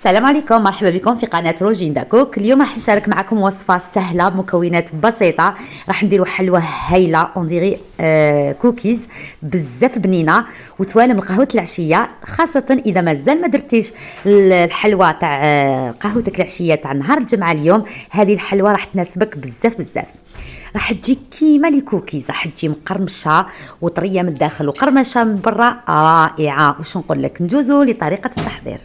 السلام عليكم، مرحبا بكم في قناة روجيندا كوك. اليوم راح نشارك معكم وصفة سهلة بمكونات بسيطة. راح نديرو حلوة هايلة اون كوكيز بزاف بنينة وتوالم لقهوة العشية، خاصة إذا مازال ما درتيش الحلوة تاع قهوتك العشية تاع نهار الجمعة. اليوم هذه الحلوة راح تناسبك بزاف بزاف. راح تجي كيما لي كوكيز، راح تجي مقرمشه وطريه من الداخل وقرمشه من برا، رائعه. واش نقول لك، ندوزو لطريقه التحضير.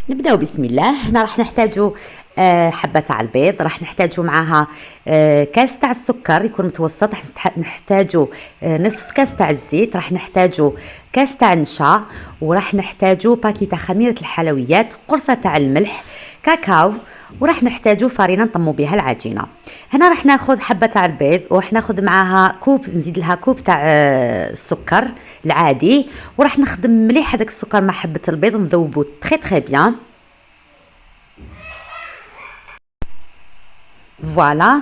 نبداو بسم الله. هنا راح نحتاجو حبه تاع البيض، راح نحتاجو معاها كاس تاع السكر يكون متوسط، راح نحتاجو نصف كاس تاع الزيت، راح نحتاجو كاس تاع النشا، وراح نحتاجو باكي تاع خميره الحلويات، قرصه تاع الملح، كاكاو، وراح نحتاجو فرينه نطمو بها العجينه. هنا راح ناخذ حبه تاع البيض وراح ناخذ معاها كوب، نزيد لها كوب تاع السكر العادي، وراح نخدم مليح هذاك السكر مع حبه البيض، نذوبو تري بيان. فوالا،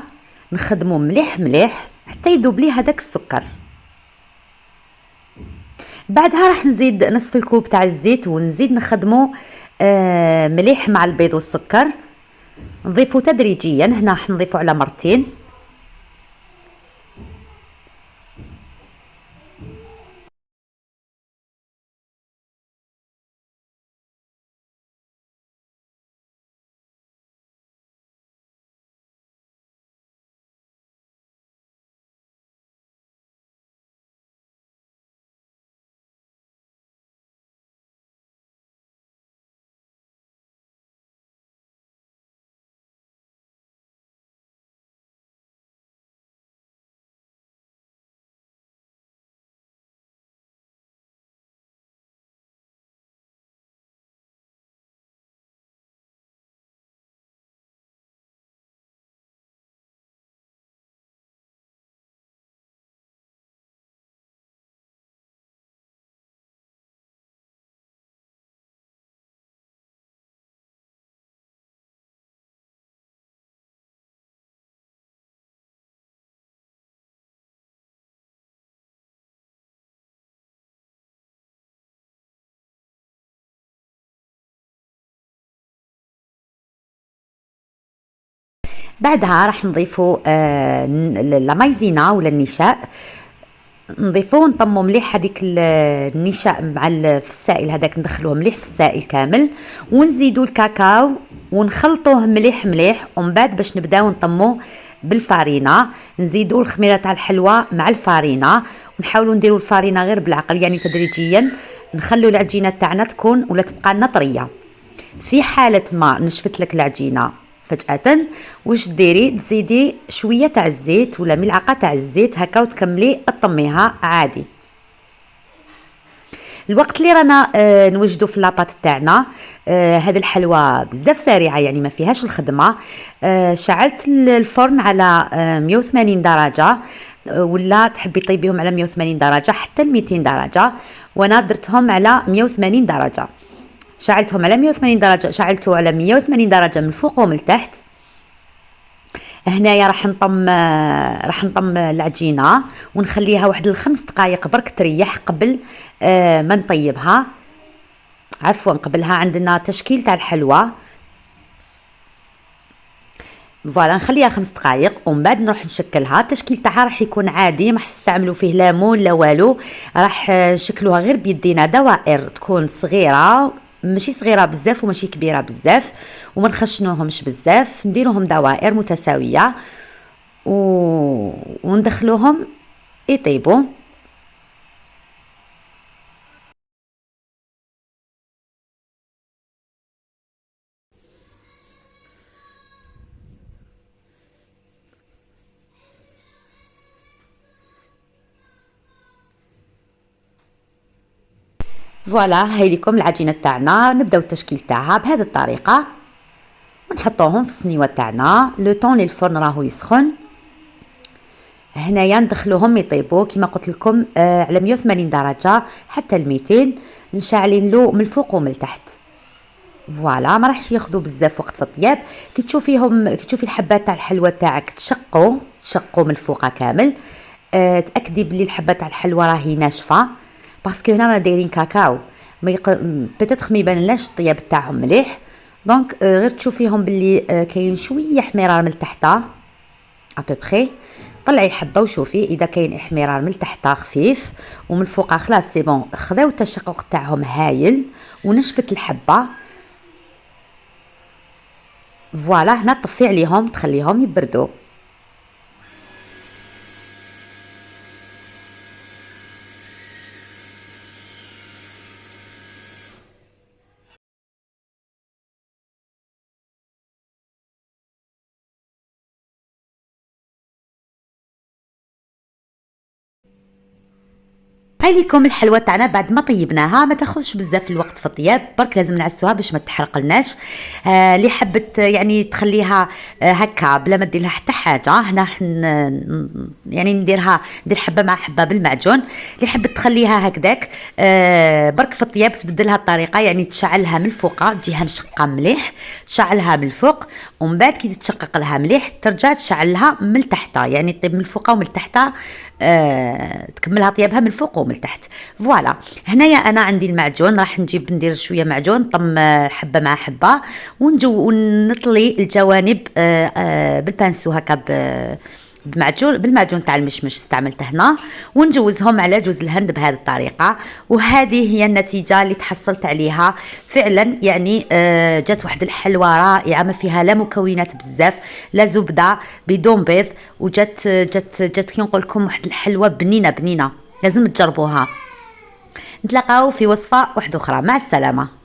نخدمو مليح مليح حتى يذوب لي هذاك السكر. بعدها راح نزيد نصف الكوب تاع الزيت ونزيد نخدمو مليح مع البيض والسكر. نضيفو تدريجيا، هنا راح نضيفو على مرتين. بعدها راح نضيفو لا مايزينا ولا النشاء، نضيفوه نطمو مليح هذيك النشاء مع في السائل هذاك، ندخلوه مليح في السائل كامل، ونزيدو الكاكاو ونخلطوه مليح مليح. ومن بعد باش نبداو نطمو بالفارينه، نزيدو الخميره تاع الحلوى مع الفارينه، ونحاولوا نديروا الفارينه غير بالعقل، يعني تدريجيا نخلو العجينه تاعنا تكون ولا تبقى لنا طريه. في حاله ما نشفت لك العجينه فجأة، واش ديري؟ تزيدي شويه تاع الزيت ولا ملعقه تاع الزيت هكا وتكملي طميها عادي. الوقت اللي رانا نوجدوا في لاباط تاعنا، هذه الحلوى بزاف سريعه يعني ما فيهاش الخدمه. شعلت الفرن على 180 درجه، ولا تحبي طيبيهم على 180 درجه حتى ل 200 درجه، وانا درتهم على 180 درجه. شعلتهم على 180 درجه، شعلته على 180 درجه من فوق ومن تحت. هنايا راح نطم العجينه ونخليها واحد الخمس دقائق برك تريح قبل ما نطيبها. عفوا، قبلها عندنا تشكيل تاع الحلوى. فوالا، نخليها 5 دقائق ومن بعد نروح نشكلها. التشكيل تاعها راح يكون عادي، ما نستعملوا فيه ليمون لا والو، راح نشكلوها غير بيدينا دوائر تكون صغيره، ماشي صغيره بزاف وماشي كبيره بزاف، وما نخشنوهمش بزاف، نديروهم دوائر متساويه وندخلوهم يطيبوا. فوالا، هاي لكم العجينه تاعنا. نبداو التشكيل تاعها بهذه الطريقه ونحطوهم في السنيوه تاعنا لو طون لي الفرن راهو يسخن. هنايا ندخلوهم يطيبوا كما قلت لكم على 180 درجه حتى ل 200، نشعلين له من الفوق ومن التحت. فوالا، ما راحش ياخذوا بزاف وقت في الطياب. كي تشوفي الحبات تاع الحلوى تاعك تشقوا من الفوق كامل، تاكدي بلي الحبه تاع الحلوى راهي ناشفه، باسكو هنا رانا دايرين كاكاو، بيتيتر ما يبانلاش الطياب تاعهم مليح. دونك غير تشوفيهم باللي كاين شويه حمرار من تحتها ابوبخي، طلعي الحبه وشوفي اذا كاين احمرار من تحتها خفيف ومن فوقها خلاص سي بون، خذاو التشقق تاعهم هايل ونشفت الحبه. فوالا هنا طفي عليهم تخليهم يبردوا. هايليكم الحلوى تاعنا بعد ما طيبناها، ما تاخذش بزاف الوقت في الطياب، برك لازم نعسوها باش ما تحرقلناش. اللي حبت يعني تخليها هكا بلا ما دير لها حتى حاجه، هنا يعني ندير حبه مع حبه بالمعجون. اللي حبت تخليها هكذاك برك في الطياب تبدلها الطريقه، يعني تشعلها من الفوق تجيها مشقه مليح، تشعلها من الفوق ومن بعد كي تتشقق لها مليح ترجع تشعلها من تحت، يعني طيب من الفوق ومن تحت تكملها طيابها من الفوق ومن تحت. فوالا هنايا انا عندي المعجون، راح ندير شويه معجون طم حبه مع حبه ونطلي الجوانب بالبانسو هكا بالمعجون تاع المشمش استعملته هنا، ونجوزهم على جوز الهند بهذه الطريقه. وهذه هي النتيجه اللي تحصلت عليها فعلا، يعني جات واحد الحلوى رائعه ما فيها لا مكونات بزاف لا زبده بدون بيض، وجات كي نقول لكم واحد الحلوى بنينه لازم تجربوها. نتلاقاو في وصفه واحده اخرى، مع السلامه.